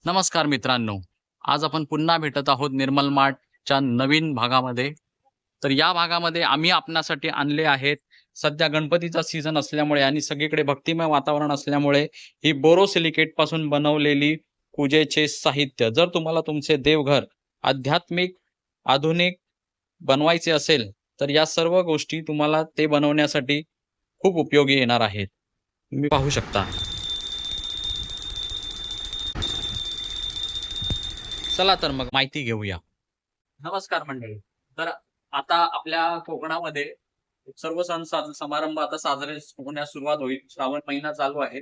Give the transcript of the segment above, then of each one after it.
नमस्कार मित्रांनो. आज आपण पुन्हा भेटत आहोत निर्मल मार्टच्या नवीन भागामध्ये. तर या भागामध्ये आम्ही आपणासाठी आणले आहेत, सध्या गणपतीचा सीझन असल्यामुळे आणि सगळीकडे भक्तिमय वातावरण असल्यामुळे ही बोरोसिलिकेटपासून बनवलेली पूजेचे साहित्य. जर तुम्हाला तुमचे देवघर आध्यात्मिक, आधुनिक बनवायचे असेल, तर या सर्व गोष्टी तुम्हाला ते बनवण्यासाठी खूप उपयोगी येणार आहेत. तुम्ही पाहू शकता. चला तर मग माहिती घेऊया. नमस्कार मंडळी. तर आता आपल्या कोकणामध्ये सर्व सण समारंभ आता साजरे होण्यास सुरुवात होईल. श्रावण महिना चालू आहे.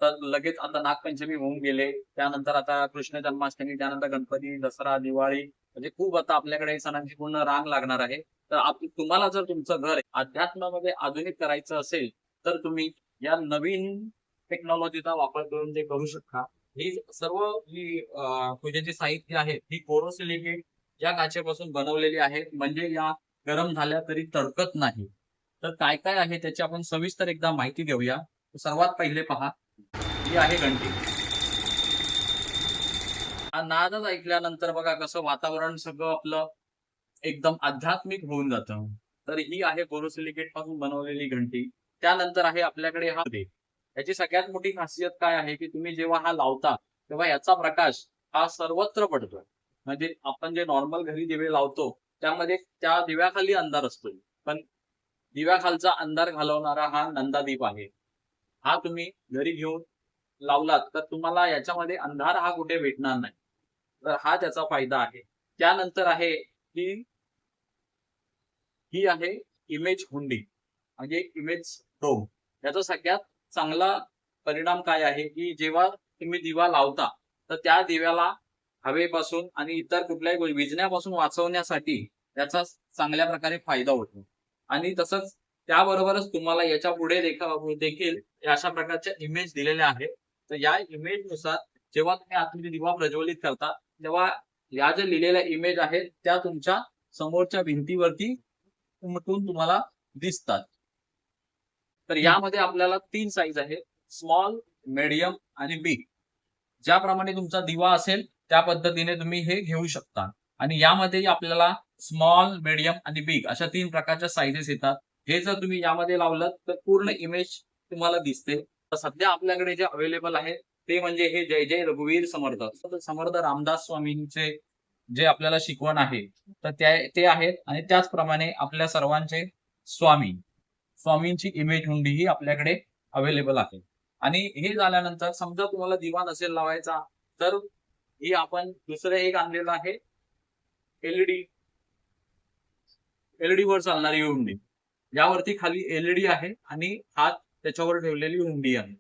तर लगेच आता नागपंचमी होऊन गेले. त्यानंतर आता कृष्ण जन्माष्टमी, त्यानंतर गणपती, दसरा, दिवाळी म्हणजे खूप आता आपल्याकडे सणांची पूर्ण रांग लागणार आहे. तर तुम्हाला जर तुमचं घर अध्यात्मामध्ये आधुनिक करायचं असेल, तर तुम्ही या नवीन टेक्नॉलॉजीचा वापर करून ते करू शकता. ही सर्व पूजेची साहित्य आहेत, ही बोरोसिलिकेट या काचेपासून बनवलेली आहे. म्हणजे या गरम झाल्या तरी तडकत नाही. तर काय काय आहे त्याची आपण सविस्तर एकदा माहिती घेऊया. सर्वात पहिले पहा, ही आहे घंटी. हा नादच ऐकल्यानंतर बघा कसं वातावरण सगळं आपलं एकदम आध्यात्मिक होऊन जातं. तर ही आहे बोरोसिलिकेट पासून बनवलेली घंटी. त्यानंतर आहे आपल्याकडे हा दिवा. याची सगळ्यात मोठी खासियत काय आहे, की तुम्ही जेव्हा हा लावता, तेव्हा याचा प्रकाश हा सर्वत्र पडतो. म्हणजे आपण जे नॉर्मल घरी दिवे लावतो, त्यामध्ये त्या दिव्याखाली अंधार असतो. पण दिव्याखालचा अंधार घालवणारा हा नंदादीप आहे. हा तुम्ही घरी घेऊन लावलात, तर तुम्हाला याच्यामध्ये अंधार हा कुठे भेटणार नाही. तर हा त्याचा फायदा आहे. त्यानंतर आहे, की ही आहे इमेज हुंडी म्हणजे इमेज डोम. याचा सगळ्यात चांगला परिणाम काय आहे, की जेव्हा तुम्ही दिवा लावता, तर त्या दिव्याला हवेपासून आणि इतर कुठल्याही विझण्यापासून वाचवण्यासाठी याचा चांगल्या प्रकारे फायदा होतो. आणि तसंच त्याबरोबरच तुम्हाला याच्या पुढे देखील अशा प्रकारच्या इमेज दिलेल्या आहेत. तर या इमेजनुसार जेव्हा तुम्ही आतमध्ये दिवा प्रज्वलित करता, तेव्हा या ज्या लिहिलेल्या इमेज आहेत, त्या तुमच्या समोरच्या भिंतीवरती उमटून तुम्हाला दिसतात. तर यामध्ये आपल्याला 3 साईज आहेत. स्मॉल, मीडियम आणि बिग. ज्याप्रमाणे तुमचा दिवा असेल, त्या पद्धतीने तुम्ही हे घेऊ शकता. आणि यामध्ये आपल्याला स्मॉल, मीडियम आणि बिग अशा 3 प्रकारच्या साइझेस येतात. हे जर तुम्ही यामध्ये लावलात, तर पूर्ण इमेज तुम्हाला दिसते. तर सध्या आपल्याकडे जे अवेलेबल आहे, ते म्हणजे हे जय जय रघुवीर समर्थ. समर्थ रामदास स्वामींचे जे आपल्याला शिकवण आहे, तर ते आहेत आणि त्याचप्रमाणे आपल्या सर्वांचे स्वामी, स्वामींची इमेज हुंडी ही आपल्याकडे अवेलेबल आहे. आणि हे झाल्यानंतर समजा तुम्हाला दिवा नसेल लावायचा, तर ही आपण दुसरं एक आणलेलं आहे एलईडी. एलईडी वर चालणारी हुंडी. यावरती खाली एलईडी आहे आणि हात त्याच्यावर ठेवलेली हुंडी आहे.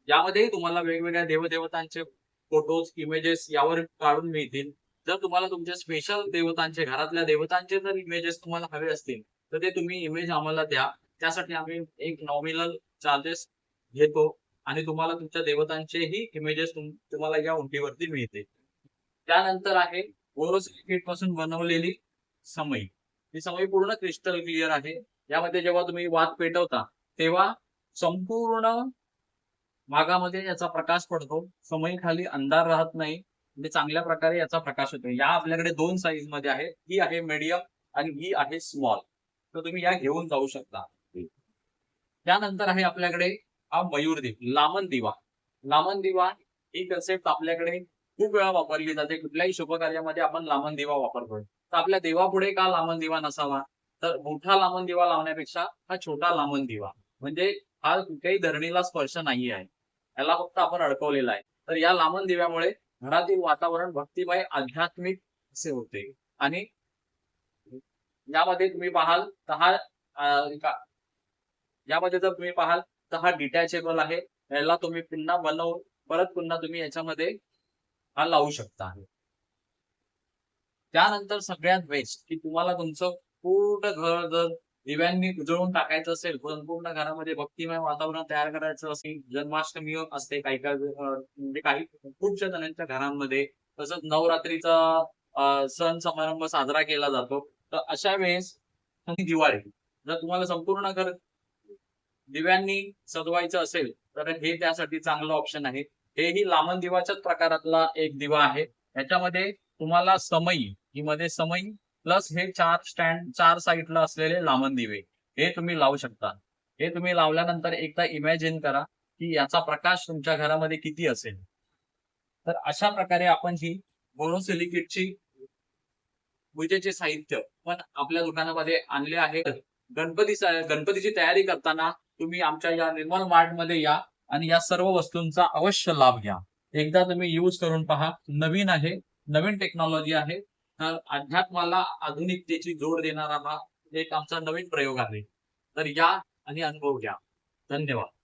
यामध्ये तुम्हाला वेगवेगळ्या देवदेवतांचे फोटोज, इमेजेस यावर काढून मिळतील. जर तुम्हाला तुमच्या स्पेशल देवतांचे, घरातल्या देवतांचे जर इमेजेस तुम्हाला हवे असतील, तर ते तुम्ही इमेज आम्हाला द्या. त्यासाठी आम्ही एक नॉमिनल चार्जेस घेतो आणि तुम्हाला तुमच्या देवतांचेही इमेजेस तुम्हाला या हुंडीवरती मिळते. त्यानंतर आहे बोरोसिलिकेट पासून बनवलेली समई. ही समई पूर्ण क्रिस्टल क्लिअर आहे. यामध्ये जेव्हा तुम्ही वात पेटवता, तेव्हा संपूर्ण भागामध्ये याचा प्रकाश पडतो. समई खाली अंधार राहत नाही. म्हणजे चांगल्या प्रकारे याचा प्रकाश होतो. या आपल्याकडे 2 साईज मध्ये आहे. ही आहे मीडियम आणि ही आहे स्मॉल. तर तुम्ही या घेऊन जाऊ शकता. त्यानंतर आहे आपल्याकडे हा मयूरदीप, लामण दिवा. लामण दिवा ही कन्सेप्ट आपल्याकडे खूप वेळा वापरली जाते. कुठल्याही शुभ कार्यामध्ये आपण लामण दिवा वापरतो. तर आपल्या देवापुढे का लामण दिवा नसावा? तर मोठा लामण दिवा लावण्यापेक्षा हा छोटा लामण दिवा म्हणजे हा कुठल्याही धरणीला स्पर्श नाही आहे. याला फक्त आपण अडकवलेला आहे. तर या लामण दिव्यामुळे घरातील वातावरण भक्तिमय, आध्यात्मिक असे होते. आणि यामध्ये तुम्ही पाहाल तर यामध्ये जर तुम्ही पाहाल तर हा डिटॅचेबल आहे. याला तुम्ही पुन्हा बनवून परत पुन्हा तुम्ही याच्यामध्ये हा लावू शकता. त्यानंतर सगळ्यात बेस्ट की तुम्हाला तुमचं पूर्ण घर जर दिव्यांनी उजळून टाकायचं असेल, संपूर्ण घरामध्ये भक्तिमय वातावरण तयार करायचं असेल, जन्माष्टमी असते काही काही म्हणजे काही खूपशा जणांच्या घरांमध्ये, तसंच नवरात्रीचा सण समारंभ साजरा केला जातो. तर अशा वेळेस दिवाळी जर तुम्हाला संपूर्ण घर दिव्यांनी सजवायचं असेल, तर हे त्यासाठी चांगलं ऑप्शन आहे. हेही लामण दिवाच्याच प्रकारातला एक दिवा आहे. याच्यामध्ये तुम्हाला समई, ही मध्ये समई प्लस हे 4 साइडला असलेले लामण दिवे हे तुम्ही लावू शकता. हे तुम्ही लावल्यानंतर एकदा इमॅजिन करा, की याचा प्रकाश तुमच्या घरामध्ये किती असेल. तर अशा प्रकारे आपण ही बोरोसिलिकेटची पूजेचे साहित्य पण आपल्या दुकानामध्ये आणले आहे. गणपतीची तयारी करताना तुम्ही आमच्या या निर्मल मार्टमध्ये या आणि या सर्व वस्तूंचा अवश्य लाभ घ्या. एकदा तुम्ही यूज करून पहा. नवीन आहे, नवीन टेक्नॉलॉजी आहे. तर अध्यात्माला आधुनिकतेची जोड देणारा हा एक आमचा नवीन प्रयोग आहे. तर या आणि अनुभव घ्या. धन्यवाद.